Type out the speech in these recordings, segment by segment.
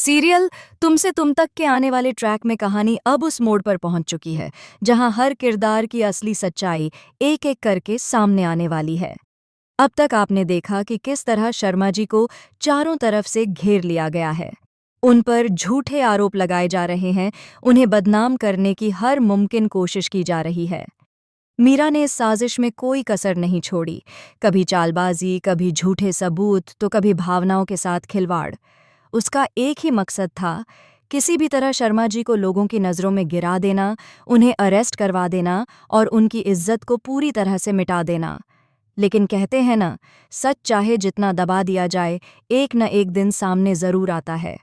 Serial तुमसे तुम तक के आने वाले ट्रैक में कहानी अब उस मोड़ पर पहुंच चुकी है जहां हर किरदार की असली सच्चाई एक एक करके सामने आने वाली है। अब तक आपने देखा कि किस तरह शर्मा जी को चारों तरफ से घेर लिया गया है। उन पर झूठे आरोप लगाए जा रहे हैं, उन्हें बदनाम करने की हर मुमकिन कोशिश की जा रही है। मीरा ने इस साजिश में कोई कसर नहीं छोड़ी, कभी चालबाजी, कभी झूठे सबूत, तो कभी भावनाओं के साथ खिलवाड़। उसका एक ही मकसद था, किसी भी तरह शर्मा जी को लोगों की नज़रों में गिरा देना, उन्हें अरेस्ट करवा देना और उनकी इज्जत को पूरी तरह से मिटा देना। लेकिन कहते हैं ना, सच चाहे जितना दबा दिया जाए, एक न एक दिन सामने ज़रूर आता है।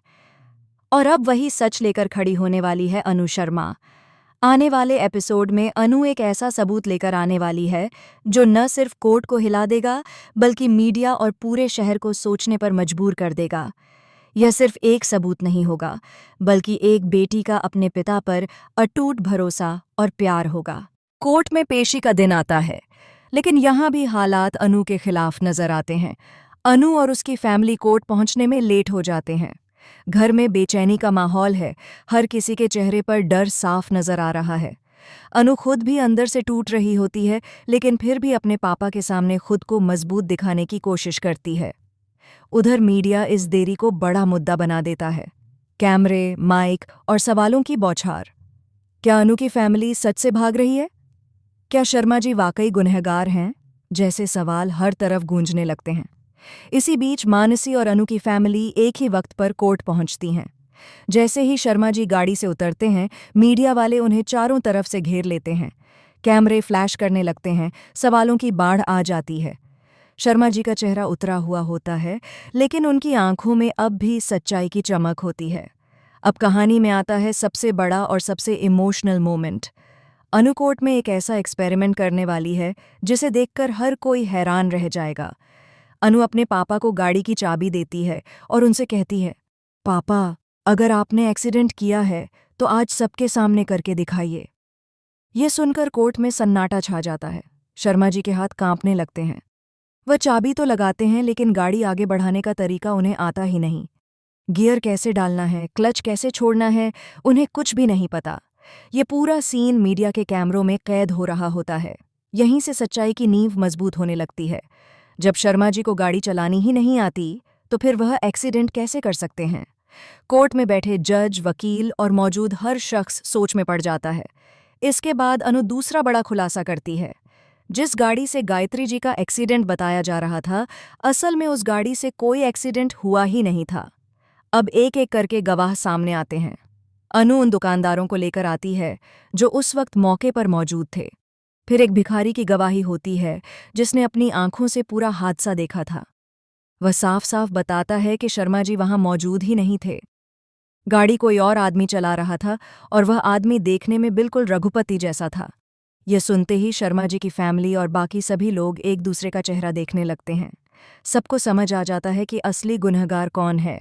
और अब वही सच लेकर खड़ी होने वाली है अनु शर्मा। आने वाले एपिसोड में अनु एक ऐसा सबूत लेकर आने वाली है जो न सिर्फ कोर्ट को हिला देगा, बल्कि मीडिया और पूरे शहर को सोचने पर मजबूर कर देगा। यह सिर्फ एक सबूत नहीं होगा, बल्कि एक बेटी का अपने पिता पर अटूट भरोसा और प्यार होगा। कोर्ट में पेशी का दिन आता है, लेकिन यहाँ भी हालात अनु के खिलाफ नजर आते हैं। अनु और उसकी फैमिली कोर्ट पहुंचने में लेट हो जाते हैं। घर में बेचैनी का माहौल है, हर किसी के चेहरे पर डर साफ नजर आ रहा है। अनु खुद भी अंदर से टूट रही होती है, लेकिन फिर भी अपने पापा के सामने खुद को मजबूत दिखाने की कोशिश करती है। उधर मीडिया इस देरी को बड़ा मुद्दा बना देता है। कैमरे, माइक और सवालों की बौछार। क्या अनु की फैमिली सच से भाग रही है? क्या शर्मा जी वाकई गुनहगार हैं? जैसे सवाल हर तरफ गूंजने लगते हैं। इसी बीच मानसी और अनु की फैमिली एक ही वक्त पर कोर्ट पहुंचती हैं। जैसे ही शर्मा जी गाड़ी से उतरते हैं, मीडिया वाले उन्हें चारों तरफ से घेर लेते हैं। कैमरे फ्लैश करने लगते हैं, सवालों की बाढ़ आ जाती है। शर्मा जी का चेहरा उतरा हुआ होता है, लेकिन उनकी आंखों में अब भी सच्चाई की चमक होती है। अब कहानी में आता है सबसे बड़ा और सबसे इमोशनल मोमेंट। अनु कोर्ट में एक ऐसा एक्सपेरिमेंट करने वाली है जिसे देखकर हर कोई हैरान रह जाएगा। अनु अपने पापा को गाड़ी की चाबी देती है और उनसे कहती है, पापा, अगर आपने एक्सीडेंट किया है तो आज सबके सामने करके दिखाइए। यह सुनकर कोर्ट में सन्नाटा छा जाता है। शर्मा जी के हाथ कांपने लगते हैं। वह चाबी तो लगाते हैं, लेकिन गाड़ी आगे बढ़ाने का तरीका उन्हें आता ही नहीं। गियर कैसे डालना है, क्लच कैसे छोड़ना है, उन्हें कुछ भी नहीं पता। ये पूरा सीन मीडिया के कैमरों में कैद हो रहा होता है। यहीं से सच्चाई की नींव मजबूत होने लगती है। जब शर्मा जी को गाड़ी चलानी ही नहीं आती, तो फिर वह एक्सीडेंट कैसे कर सकते हैं? कोर्ट में बैठे जज, वकील और मौजूद हर शख्स सोच में पड़ जाता है। इसके बाद अनु दूसरा बड़ा खुलासा करती है। जिस गाड़ी से गायत्री जी का एक्सीडेंट बताया जा रहा था, असल में उस गाड़ी से कोई एक्सीडेंट हुआ ही नहीं था। अब एक एक करके गवाह सामने आते हैं। अनु उन दुकानदारों को लेकर आती है जो उस वक्त मौके पर मौजूद थे। फिर एक भिखारी की गवाही होती है जिसने अपनी आंखों से पूरा हादसा देखा था। वह साफ साफ बताता है कि शर्मा जी वहां मौजूद ही नहीं थे। गाड़ी कोई और आदमी चला रहा था और वह आदमी देखने में बिल्कुल रघुपति जैसा था। यह सुनते ही शर्मा जी की फैमिली और बाकी सभी लोग एक दूसरे का चेहरा देखने लगते हैं। सबको समझ आ जाता है कि असली गुनहगार कौन है।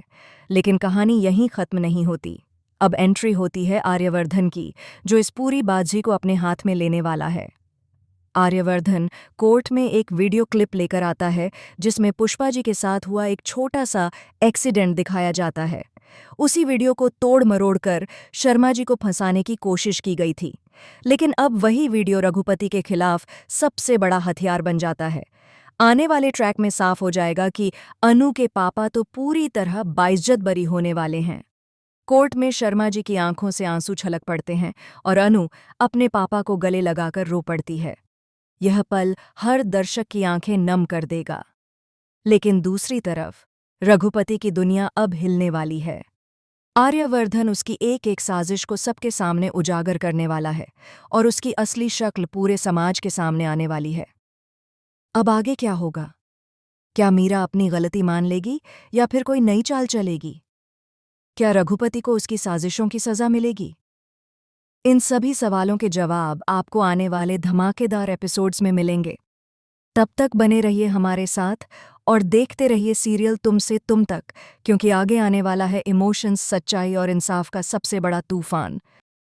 लेकिन कहानी यहीं खत्म नहीं होती। अब एंट्री होती है आर्यवर्धन की, जो इस पूरी बाजी को अपने हाथ में लेने वाला है। आर्यवर्धन कोर्ट में एक वीडियो क्लिप लेकर आता है जिसमें पुष्पा जी के साथ हुआ एक छोटा सा एक्सीडेंट दिखाया जाता है। उसी वीडियो को तोड़ मरोड़ कर शर्मा जी को फंसाने की कोशिश की गई थी, लेकिन अब वही वीडियो रघुपति के खिलाफ सबसे बड़ा हथियार बन जाता है। आने वाले ट्रैक में साफ हो जाएगा कि अनु के पापा तो पूरी तरह बाइज्जत बरी होने वाले हैं। कोर्ट में शर्मा जी की आंखों से आंसू छलक पड़ते हैं और अनु अपने पापा को गले लगाकर रो पड़ती है। यह पल हर दर्शक की आंखें नम कर देगा। लेकिन दूसरी तरफ रघुपति की दुनिया अब हिलने वाली है। आर्यवर्धन उसकी एक एक साजिश को सबके सामने उजागर करने वाला है और उसकी असली शक्ल पूरे समाज के सामने आने वाली है। अब आगे क्या होगा? क्या मीरा अपनी गलती मान लेगी या फिर कोई नई चाल चलेगी? क्या रघुपति को उसकी साजिशों की सजा मिलेगी? इन सभी सवालों के जवाब आपको आने वाले धमाकेदार एपिसोड्स में मिलेंगे। तब तक बने रहिए हमारे साथ और देखते रहिए सीरियल तुमसे तुम तक, क्योंकि आगे आने वाला है इमोशंस, सच्चाई और इंसाफ का सबसे बड़ा तूफान।